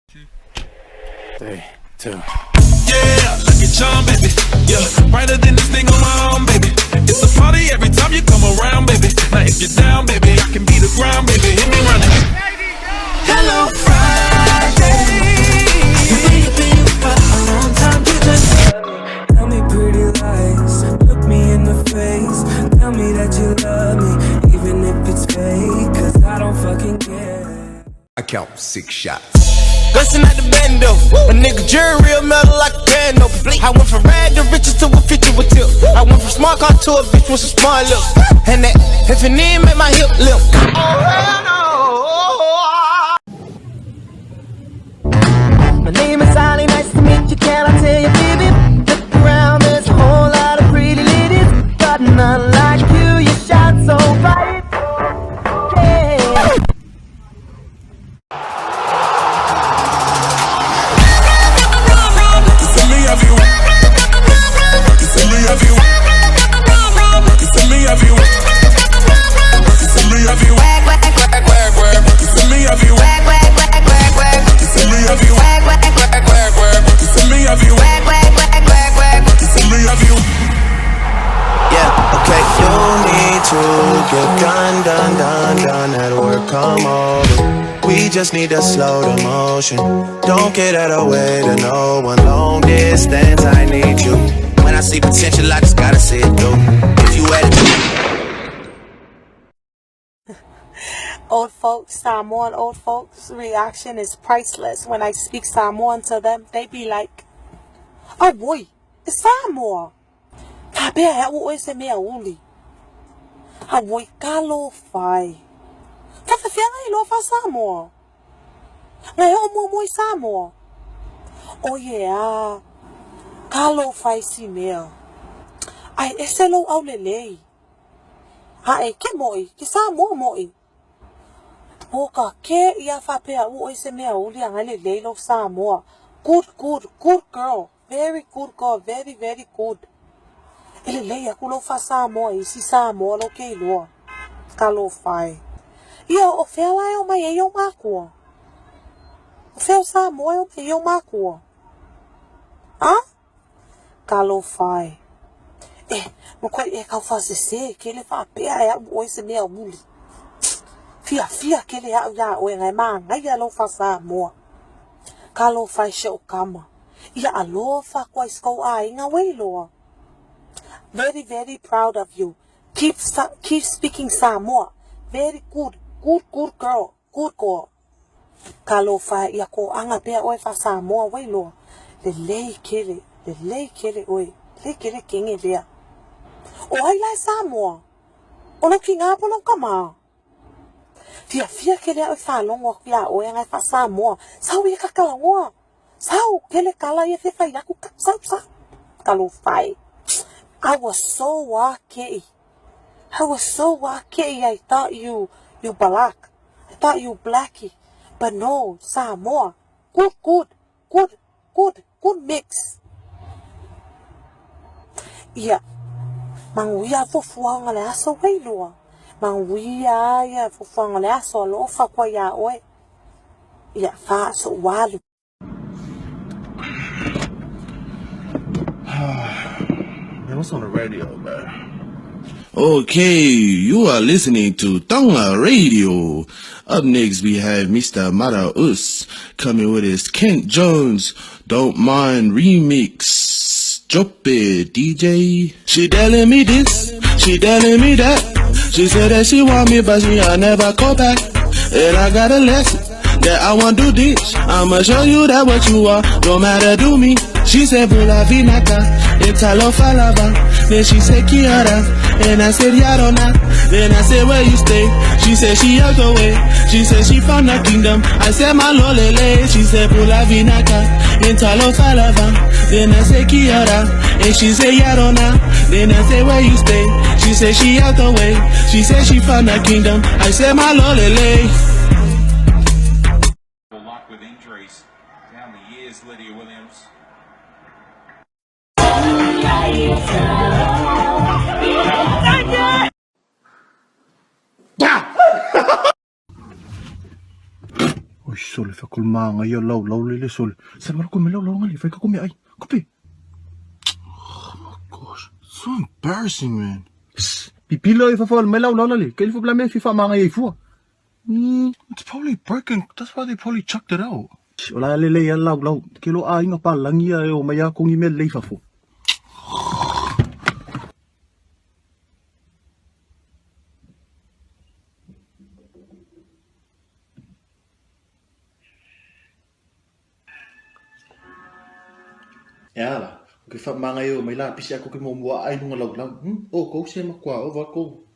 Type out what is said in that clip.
3, 2. Yeah, like a charm, baby. Yeah, brighter than this thing on my arm, baby. It's a party every time you come around, baby. Now if you're down, baby, I can be the ground, baby. Hit me running. Hello, Friday. You've been for a long time. You just tell me pretty lies. Look me in the face. Tell me that you love me, even if it's fake. 'Cause I don't fucking care. I count 6 shots. Bustin' at the bando, a nigga jury real metal like a piano. I went from rag to riches to a 50 with tip. I went from smart car to a bitch with some smart lips. And that if it need make my hip limp. Oh hell no. My name is Ali, nice to meet you. Can I tell you, baby? Look around, there's a whole lot of pretty ladies, but none like you. You shine so bright. Yeah. Get done at work, come over. We just need to slow the motion. Don't get out of way to no one. Long distance, I need you. When I see potential, I just gotta see it through. If you had Old folks, Samoan old folks' reaction is priceless. When I speak Samoan to them, they be like, "Oh boy, it's Samoa." Kabea o se mea uli. A boy kalo fai. Kafa fianga I lo fa Samoa. Ngai o mo mo Samoa. Oh yeah. Kalo fai si mea. Ai eselo au lelei. Ai ke moi, ke Samoa moi. Oka ke ia fa pe o se mea uli anga lelei lo Samoa. Good girl. Very good girl, very good. Ele leia kulo fa Samoa I si Samoa lo ke loa. Kalo fai. Ia o fela e o mai e o makua. O fel Samoa e o mai e o makua. Ah? Kalo fai. No koe e kau fa se ke le fa pea e o se mea muli. Fia ke le au ya o e ngai maa ngai alo fa Samoa. Kalo fai she o kama. Ia aloa fa kwa iskau a inga weiloa. Very proud of you. Keep speaking Samoa. Very good girl. Good girl. Kalo fa ia ko anga pea oe fa Samoa weiloa. Le lei kele oe. Le kele kenge lea. O ai lai Samoa. O no ki ngā pono kama. Fia kele oe fa longo kia oe ngai fa Samoa. Sau ia kakalangoa. Sau kele kala ia fe fai naku sau. Kalo fai. I was so wake. I thought you black. I thought you blackie. But no, Samoa. Good mix. Yeah. Manguia fofuanga le aso weilua. Manguia ya fofuanga le aso lo fa kwa ya oe. Yeah, fa so walu. Man, what's on the radio, man? Okay, you are listening to Tonga Radio. Up next, we have Mr. Mara Us coming with his Kent Jones Don't Mind remix. Drop it, DJ. She telling me this, she telling me that. She said that she want me, but she never call back. And I got a lesson that I want to teach. I'ma show you that what you are, no matter to me. She said, Bula Vinaka, Italo Falava. Then she said, Kiara. And I said, Yarona. Then I said, where you stay? She said, she out the way. She said, she found the kingdom. I said, my lolele. She said, Bula Vinaka, Italo Falava. Then I said, Kiara. And she said, Yarona. Then I said, where you stay? She said, she out the way. She said, she found the kingdom. I said, my lolele. Luck with injuries down the years, Lydia Williams. sol, fa kulmanga yo law lele sol. Sa wala ko melaw ngali, fa ka kumi ay. Kopi. Oh my gosh, so embarrassing, man. Pipila if fall melaw lali. Kail fo blame FIFA mga ifu. It's probably broken. That's why they probably chucked it out. Wala lele ya law. Kilo ay nga pa lang ya yo maya kung email leifa fo. Yala, okay fa mga yo may lapis ako kay mo ay nung law. Oh, ko siya makwa over ko.